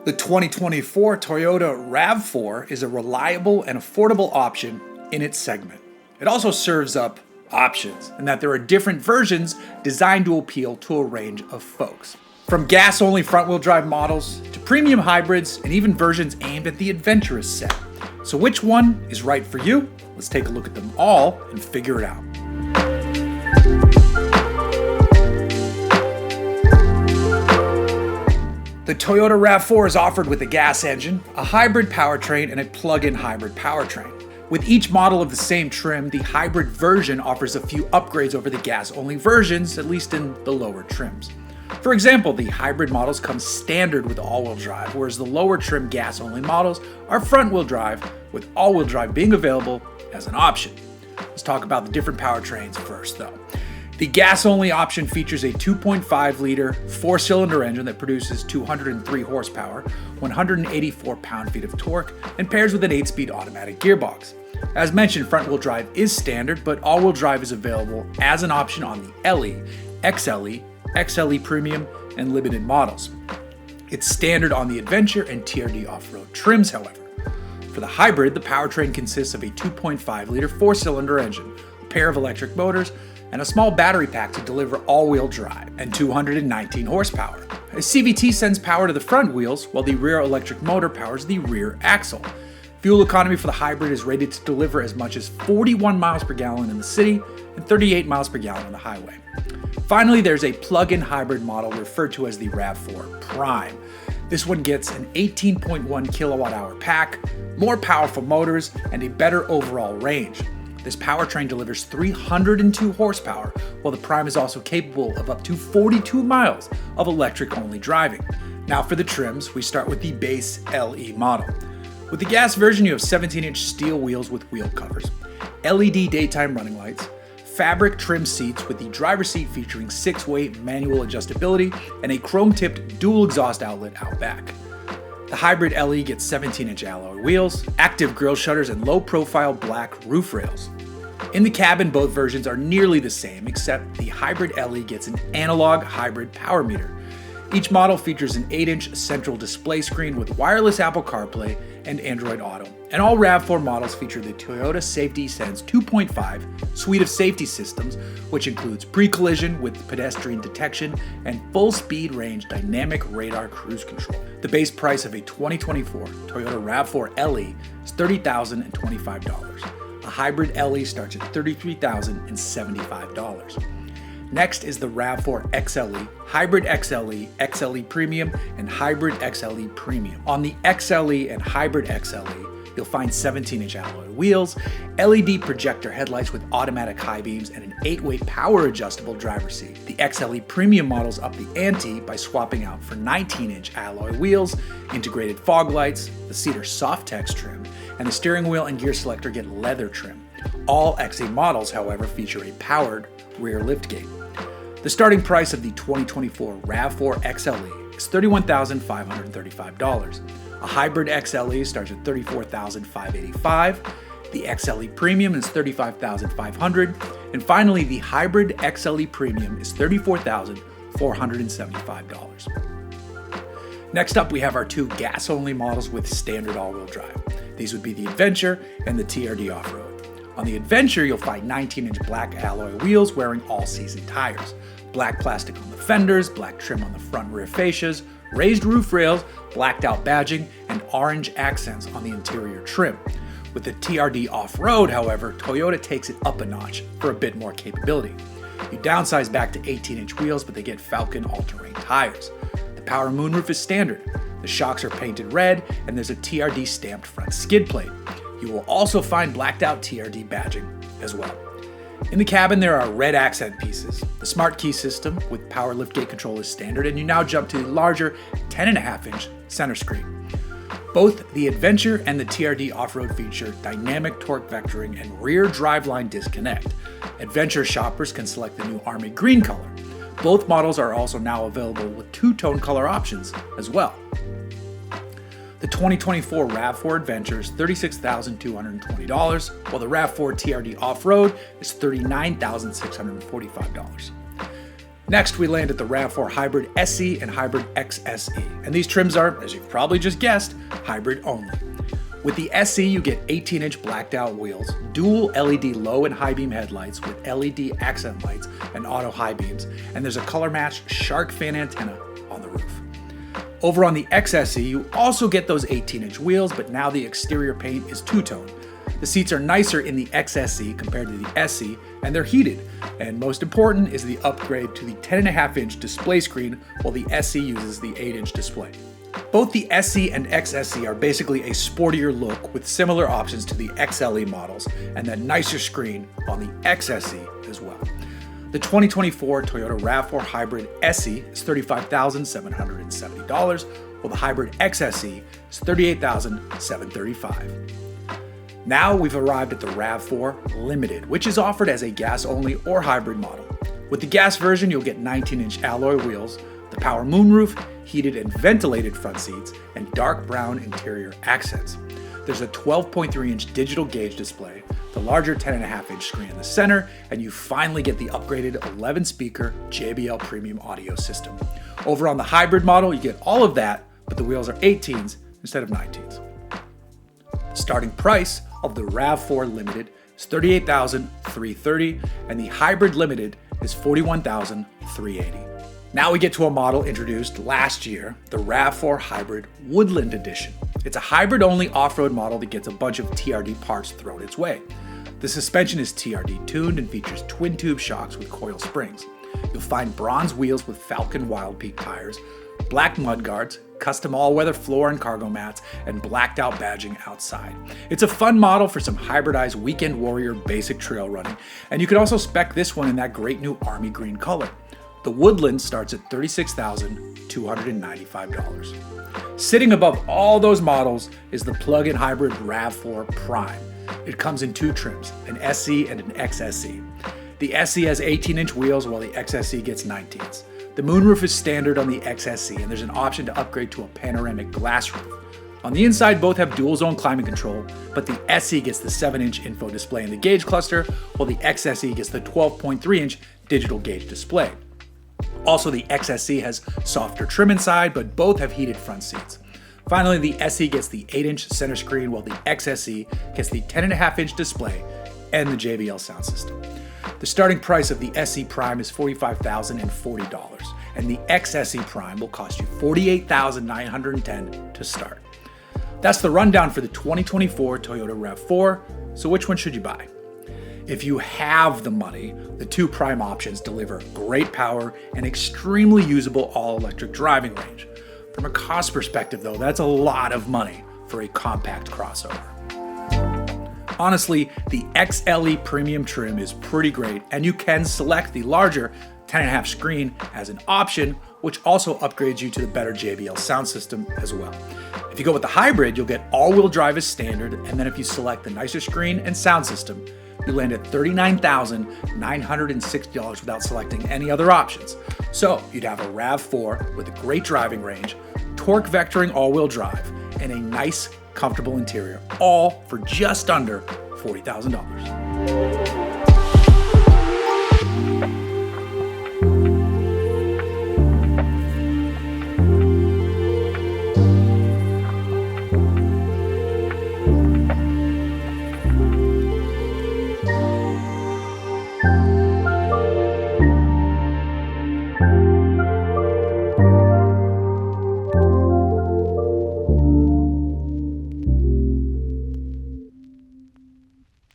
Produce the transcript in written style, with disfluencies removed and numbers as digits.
The 2024 Toyota RAV4 is a reliable and affordable option in its segment. It also serves up options in that there are different versions designed to appeal to a range of folks. From gas-only front-wheel drive models to premium hybrids and even versions aimed at the adventurous set. So which one is right for you? Let's take a look at them all and figure it out. The Toyota RAV4 is offered with a gas engine, a hybrid powertrain, and a plug-in hybrid powertrain. With each model of the same trim, the hybrid version offers a few upgrades over the gas-only versions, at least in the lower trims. For example, the hybrid models come standard with all-wheel drive, whereas the lower trim gas-only models are front-wheel drive, with all-wheel drive being available as an option. Let's talk about the different powertrains first, though. The gas-only option features a 2.5-liter four-cylinder engine that produces 203 horsepower, 184 pound-feet of torque, and pairs with an 8-speed automatic gearbox. As mentioned, front-wheel drive is standard, but all-wheel drive is available as an option on the LE, XLE, XLE Premium, and limited models. It's standard on the Adventure and TRD Off-Road trims, however. For the hybrid, the powertrain consists of a 2.5-liter four-cylinder engine, a pair of electric motors, and a small battery pack to deliver all-wheel drive, and 219 horsepower. A CVT sends power to the front wheels, while the rear electric motor powers the rear axle. Fuel economy for the hybrid is rated to deliver as much as 41 miles per gallon in the city and 38 miles per gallon on the highway. Finally, there's a plug-in hybrid model referred to as the RAV4 Prime. This one gets an 18.1 kilowatt-hour pack, more powerful motors, and a better overall range. This powertrain delivers 302 horsepower, while the Prime is also capable of up to 42 miles of electric-only driving. Now for the trims, we start with the base LE model. With the gas version, you have 17-inch steel wheels with wheel covers, LED daytime running lights, fabric trim seats with the driver's seat featuring 6-way manual adjustability, and a chrome-tipped dual exhaust outlet out back. The hybrid LE gets 17-inch alloy wheels, active grille shutters, and low-profile black roof rails. In the cabin, both versions are nearly the same, except the hybrid LE gets an analog hybrid power meter. Each model features an 8-inch central display screen with wireless Apple CarPlay and Android Auto, and all RAV4 models feature the Toyota Safety Sense 2.5 suite of safety systems, which includes pre-collision with pedestrian detection and full-speed range dynamic radar cruise control. The base price of a 2024 Toyota RAV4 LE is $30,025. A hybrid LE starts at $33,075. Next is the RAV4 XLE, Hybrid XLE, XLE Premium, and Hybrid XLE Premium. On the XLE and Hybrid XLE, you'll find 17-inch alloy wheels, LED projector headlights with automatic high beams, and an 8-way power-adjustable driver's seat. The XLE Premium models up the ante by swapping out for 19-inch alloy wheels, integrated fog lights, the cedar Softex trim, and the steering wheel and gear selector get leather trim. All XE models, however, feature a powered rear liftgate. The starting price of the 2024 RAV4 XLE is $31,535. A hybrid XLE starts at $34,585. The XLE Premium is $35,500. And finally, the hybrid XLE Premium is $34,475. Next up, we have our two gas-only models with standard all-wheel drive. These would be the Adventure and the TRD Off-Road. On the Adventure, you'll find 19-inch black alloy wheels wearing all-season tires, black plastic on the fenders, black trim on the front rear fascias, raised roof rails, blacked-out badging, and orange accents on the interior trim. With the TRD Off-Road, however, Toyota takes it up a notch for a bit more capability. You downsize back to 18-inch wheels, but they get Falcon all-terrain tires. The power moonroof is standard. The shocks are painted red, and there's a TRD stamped front skid plate. You will also find blacked out TRD badging as well. In the cabin, there are red accent pieces. The smart key system with power liftgate control is standard, and you now jump to the larger 10.5-inch center screen. Both the Adventure and the TRD Off-Road feature dynamic torque vectoring and rear driveline disconnect. Adventure shoppers can select the new Army Green color. Both models are also now available with two-tone color options as well. The 2024 RAV4 Adventure is $36,220, while the RAV4 TRD Off-Road is $39,645. Next, we land at the RAV4 Hybrid SE and Hybrid XSE, and these trims are, as you've probably just guessed, hybrid only. With the SE, you get 18-inch blacked out wheels, dual LED low and high beam headlights with LED accent lights and auto high beams, and there's a color-matched shark fin antenna on the roof. Over on the XSE, you also get those 18-inch wheels, but now the exterior paint is two-tone. The seats are nicer in the XSE compared to the SE, and they're heated. And most important is the upgrade to the 10.5-inch display screen, while the SE uses the 8-inch display. Both the SE and XSE are basically a sportier look with similar options to the XLE models, and that nicer screen on the XSE as well. The 2024 Toyota RAV4 Hybrid SE is $35,770, while the Hybrid XSE is $38,735. Now we've arrived at the RAV4 Limited, which is offered as a gas-only or hybrid model. With the gas version, you'll get 19-inch alloy wheels, the power moonroof, heated and ventilated front seats, and dark brown interior accents. There's a 12.3-inch digital gauge display, the larger 10.5-inch screen in the center, and you finally get the upgraded 11-speaker JBL Premium audio system. Over on the hybrid model, you get all of that, but the wheels are 18s instead of 19s. The starting price of the RAV4 Limited is $38,330, and the Hybrid Limited is $41,380. Now we get to a model introduced last year, the RAV4 Hybrid Woodland Edition. It's a hybrid-only off-road model that gets a bunch of TRD parts thrown its way. The suspension is TRD tuned and features twin-tube shocks with coil springs. You'll find bronze wheels with Falcon Wild Peak tires, black mudguards, custom all-weather floor and cargo mats, and blacked-out badging outside. It's a fun model for some hybridized weekend warrior basic trail running, and you can also spec this one in that great new army green color. The Woodland starts at $36,295. Sitting above all those models is the plug-in hybrid RAV4 Prime. It comes in two trims, an SE and an XSE. The SE has 18-inch wheels while the XSE gets 19s. The moonroof is standard on the XSE, and there's an option to upgrade to a panoramic glass roof. On the inside, both have dual zone climate control, but the SE gets the 7-inch info display in the gauge cluster, while the XSE gets the 12.3-inch digital gauge display. Also, the XSE has softer trim inside, but both have heated front seats. Finally, the SE gets the 8-inch center screen, while the XSE gets the 10.5-inch display and the JBL sound system. The starting price of the SE Prime is $45,040, and the XSE Prime will cost you $48,910 to start. That's the rundown for the 2024 Toyota RAV4, so which one should you buy? If you have the money, the two Prime options deliver great power and extremely usable all-electric driving range. From a cost perspective though, that's a lot of money for a compact crossover. Honestly, the XLE Premium trim is pretty great, and you can select the larger 10.5 screen as an option, which also upgrades you to the better JBL sound system as well. If you go with the hybrid, you'll get all-wheel drive as standard, and then if you select the nicer screen and sound system, you land at $39,960 without selecting any other options. So you'd have a RAV4 with a great driving range, torque vectoring all-wheel drive, and a nice, comfortable interior, all for just under $40,000.